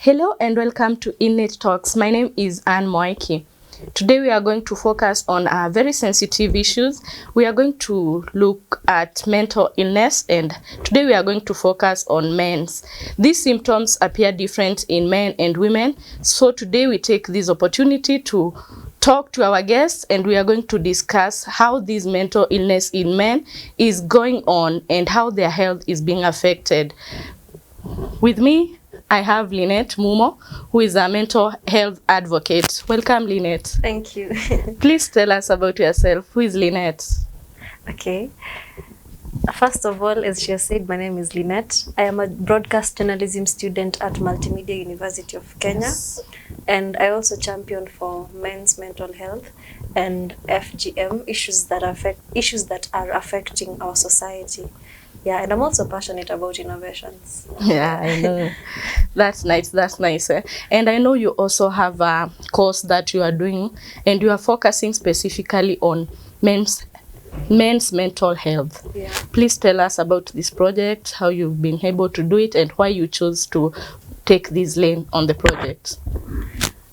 Hello and welcome to Innate Talks. My name is Anne Moiki. Today we are going to focus on very sensitive issues. We are going to look at mental illness, and today we are going to focus on men's. These symptoms appear different in men and women. So today we take this opportunity to talk to our guests, and we are going to discuss how this mental illness in men is going on and how their health is being affected. With me, I have Lynette Mumo, who is a mental health advocate. Welcome, Lynette. Thank you. Please tell us about yourself. Who is Lynette? Okay. First of all, as she has said, my name is Lynette. I am a broadcast journalism student at Multimedia University of Kenya. Yes. And I also champion for men's mental health and FGM, issues that are affecting our society. Yeah, and I'm also passionate about innovations. Yeah, I know. That's nice. That's nice. And I know you also have a course that you are doing, and you are focusing specifically on men's mental health. Yeah. Please tell us about this project, how you've been able to do it, and why you chose to take this lane on the project.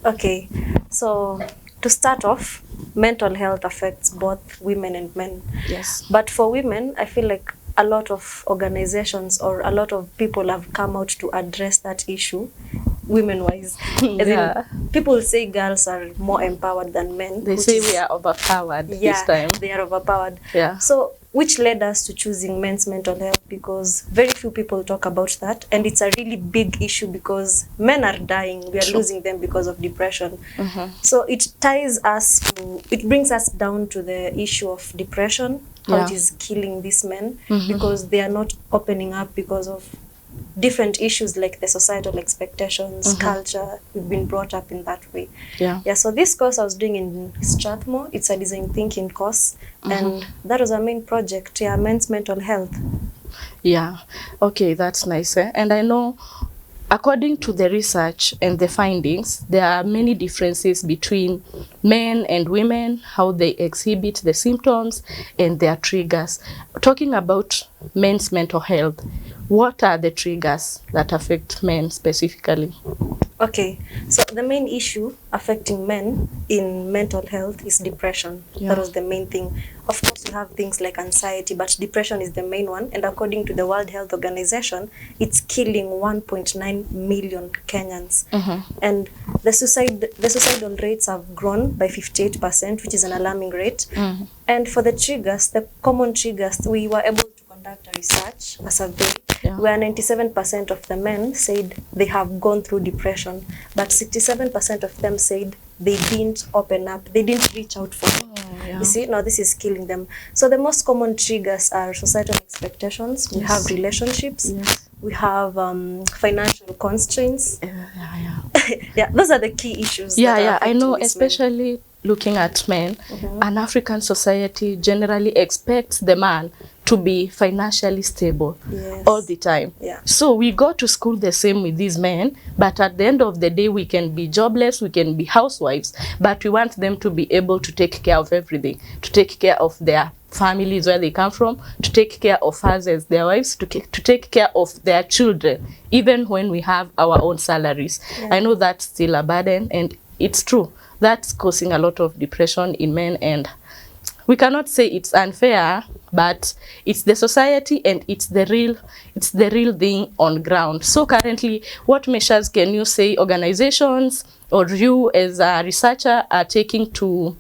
Okay, so to start off, mental health affects both women and men. Yes. But for women, I feel like a lot of organizations or a lot of people have come out to address that issue, women-wise. As in, people say girls are more empowered than men. They say we are overpowered this time. They are overpowered. Yeah. So, which led us to choosing men's mental health, because very few people talk about that, and it's a really big issue because men are dying. We are losing them because of depression. So it brings us down to the issue of depression, how it is killing these men, because they are not opening up because of different issues like the societal expectations, culture. We've been brought up in that way. Yeah. So this course I was doing in Strathmore, it's a design thinking course, and that was our main project, men's mental health. Yeah. Okay, that's nice. And I know, according to the research and the findings, there are many differences between men and women, how they exhibit the symptoms and their triggers. Talking about men's mental health, what are the triggers that affect men specifically? Okay, so the main issue affecting men in mental health is depression. Yeah. That was the main thing. Of course, you have things like anxiety, but depression is the main one. And according to the World Health Organization, it's killing 1.9 million Kenyans. And the suicidal rates have grown by 58%, which is an alarming rate. And for the triggers, the common triggers, we were able to conduct a research, a survey, where 97% of the men said they have gone through depression, but 67% of them said they didn't open up, they didn't reach out for help. You see, now this is killing them. So the most common triggers are societal expectations. We have relationships. We have financial constraints. Those are the key issues. I know, especially looking at men, an African society generally expects the man to be financially stable all the time. So we go to school the same with these men, but at the end of the day, we can be jobless, we can be housewives, but we want them to be able to take care of everything, to take care of their families where they come from, to take care of us as their wives, to take care of their children, even when we have our own salaries. I know that's still a burden, and it's true. That's causing a lot of depression in men, and we cannot say it's unfair, but it's the society and it's the real thing on ground. So currently, what measures can you say organizations or you as a researcher are taking to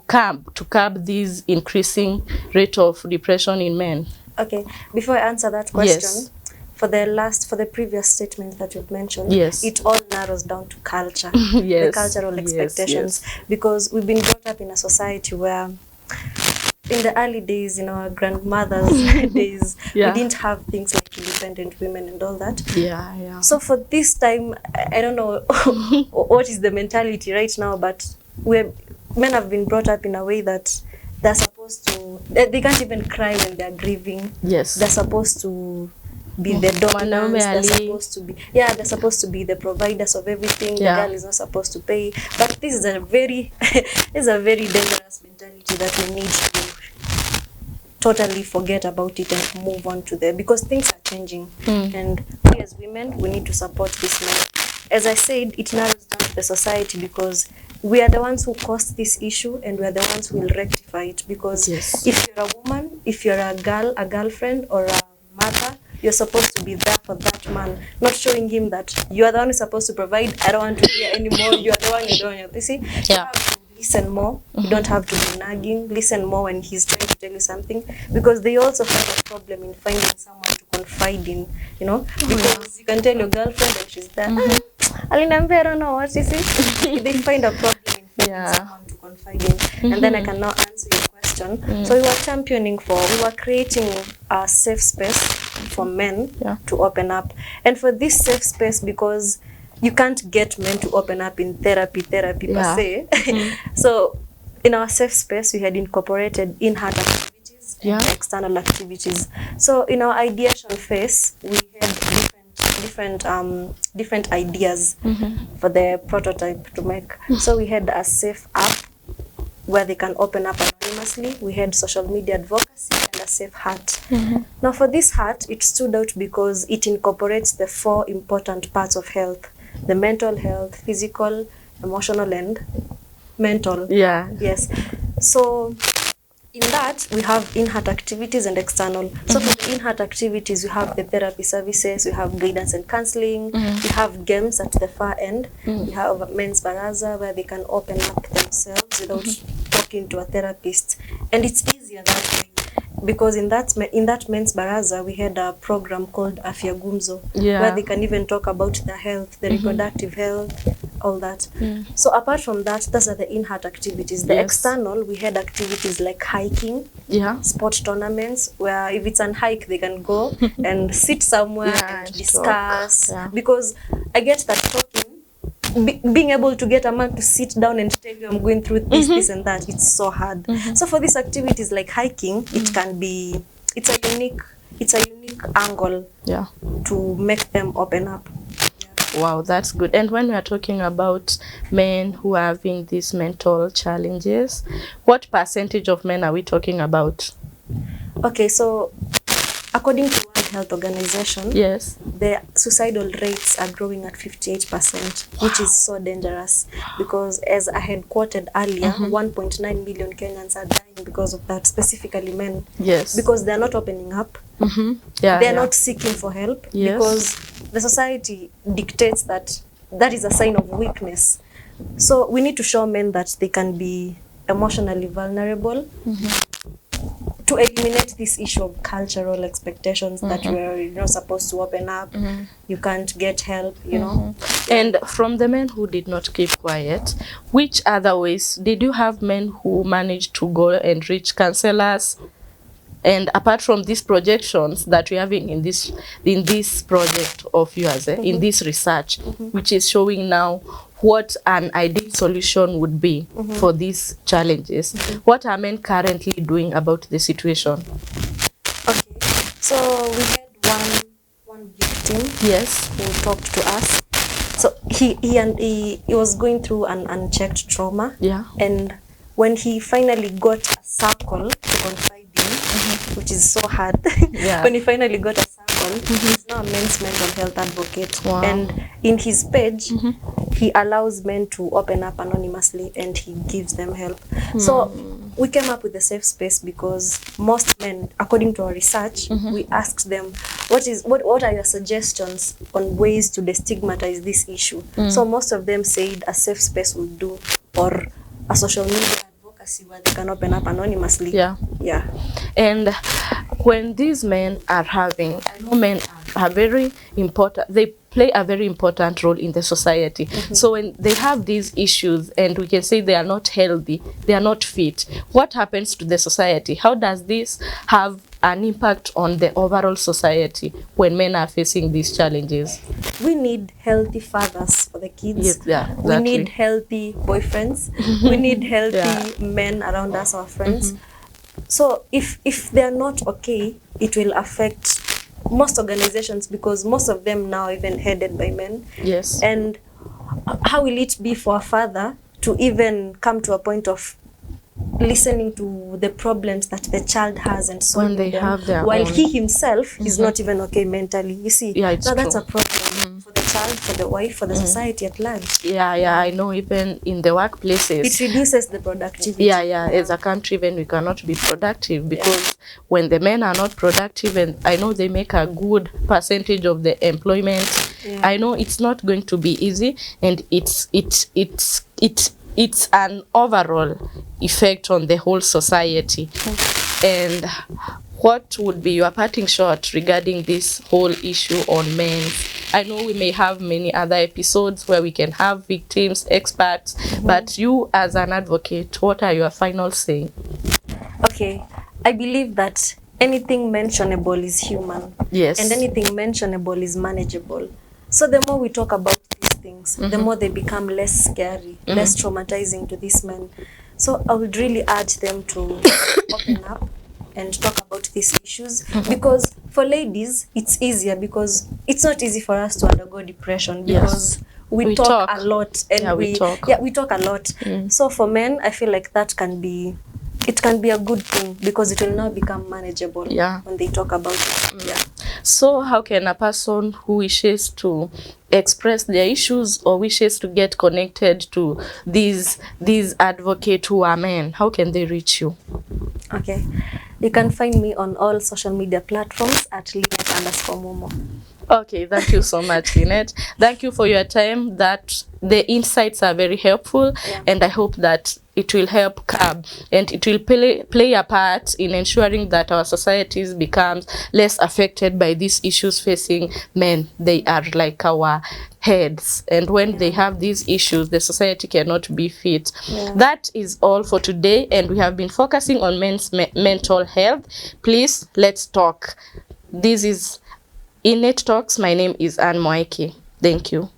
curb this increasing rate of depression in men? Okay, before I answer that question, for the previous statement that you've mentioned, it all narrows down to culture, the cultural expectations, because we've been brought up in a society where in the early days, in our grandmothers' days, we didn't have things like independent women and all that. So for this time, I don't know what is the mentality right now, but men have been brought up in a way that they're supposed to, they can't even cry when they're grieving. They're supposed to be the dominants, they're supposed to be the providers of everything. The girl is not supposed to pay. But this is a very dangerous mentality that we need to totally forget about it and move on to there, because things are changing. And we as women, we need to support these men as I said, it narrows down to the society, because we are the ones who caused this issue, and we are the ones who will rectify it. Because if you're a woman, if you're a girl, a girlfriend, or a mother, you're supposed to be there for that man, not showing him that you are the one who's supposed to provide. I don't want to hear anymore. You are the one. You're the one. You see, you have to listen more. You don't have to be nagging. Listen more when he's trying to tell you something, because they also have a problem in finding someone to confide in. You know, because you can tell your girlfriend and she's there. I don't know what is it. They find a problem in finding someone to confide in. And then I can now answer your question. So we were creating a safe space for men to open up. And for this safe space, because you can't get men to open up in therapy per se. So in our safe space, we had incorporated in-heart activities and external activities. So in our ideation phase, we had different ideas for the prototype to make. So we had a safe app where they can open up anonymously. We had social media advocacy and a safe heart. Now for this heart, it stood out because it incorporates the 4 important parts of health: the mental health, physical, emotional, and mental. Yes. So in that, we have in-heart activities and external. So for the in-heart activities, we have the therapy services, we have guidance and counseling, we have games at the far end, we have men's baraza where they can open up themselves without talking to a therapist. And it's easier that way, because in that men's baraza, we had a program called Afya Gumzo, where they can even talk about their health, the reproductive health, all that. So apart from that, those are the in-heart activities. The external, we had activities like hiking, sport tournaments, where if it's an hike, they can go and sit somewhere and discuss. Because I get that talking, being able to get a man to sit down and tell you I'm going through this and that, it's so hard. So for these activities like hiking, it can be, it's a unique angle to make them open up. Wow, that's good. And when we are talking about men who are having these mental challenges, what percentage of men are we talking about? Okay, so according to World Health Organization, the suicidal rates are growing at 58%, which is so dangerous, because as I had quoted earlier, 1.9 million Kenyans are dying because of that, specifically men. Because they're not opening up. They're not seeking for help, because the society dictates that that is a sign of weakness. So we need to show men that they can be emotionally vulnerable, to eliminate this issue of cultural expectations that we're not supposed to open up, you can't get help, you know. And from the men who did not keep quiet, which other ways did you have men who managed to go and reach counselors? And apart from these projections that we're having in this project of yours, in this research, which is showing now what an ideal solution would be for these challenges, what are men currently doing about the situation? Okay, so we had one victim who talked to us. So he was going through an unchecked trauma, and when he finally got a circle to confide in, which is so hard, when he finally got a circle, he's now a men's mental health advocate. And in his page, he allows men to open up anonymously and he gives them help. So we came up with a safe space because most men, according to our research, we asked them, what are your suggestions on ways to destigmatize this issue? So most of them said a safe space would do, or a social media advocacy where they can open up anonymously. And when these men are having, I know men are very important, they play a very important role in the society. So when they have these issues and we can say they are not healthy, they are not fit, what happens to the society? How does this have an impact on the overall society when men are facing these challenges? We need healthy fathers for the kids. We need healthy boyfriends. We need healthy men around us, our friends. So if they're not okay, it will affect most organizations, because most of them now even headed by men. And how will it be for a father to even come to a point of listening to the problems that the child has and solving they them, have their while own. he himself is not even okay mentally. You see, it's now that's true. a problem for the child, for the wife, for the society at large. I know, even in the workplaces. It reduces the productivity. As a country, then we cannot be productive, because when the men are not productive, and I know they make a good percentage of the employment, I know it's not going to be easy, and it's an overall effect on the whole society. And what would be your parting shot regarding this whole issue on men? I know we may have many other episodes where we can have victims, experts, but you as an advocate, what are your final say? Okay, I believe that anything mentionable is human. Yes. And anything mentionable is manageable. So the more we talk about these things, the more they become less scary, less traumatizing to these men. So I would really urge them to open up and talk about these issues, because for ladies it's easier, because it's not easy for us to undergo depression, because we talk a lot, and we talk a lot. So for men, I feel like it can be a good thing, because it will now become manageable when they talk about it. So how can a person who wishes to express their issues or wishes to get connected to these advocates who are men, how can they reach you? Okay, you can find me on all social media platforms at Lynette_Momo. Okay, thank you so much, Lynette. Thank you for your time. That the insights are very helpful, and I hope that it will help curb, and it will play a part in ensuring that our societies becomes less affected by these issues facing men. They are like our heads, and when they have these issues, the society cannot be fit. That is all for today, and we have been focusing on men's mental health. Please, let's talk. This is Innate Talks. My name is Anne Moike. Thank you.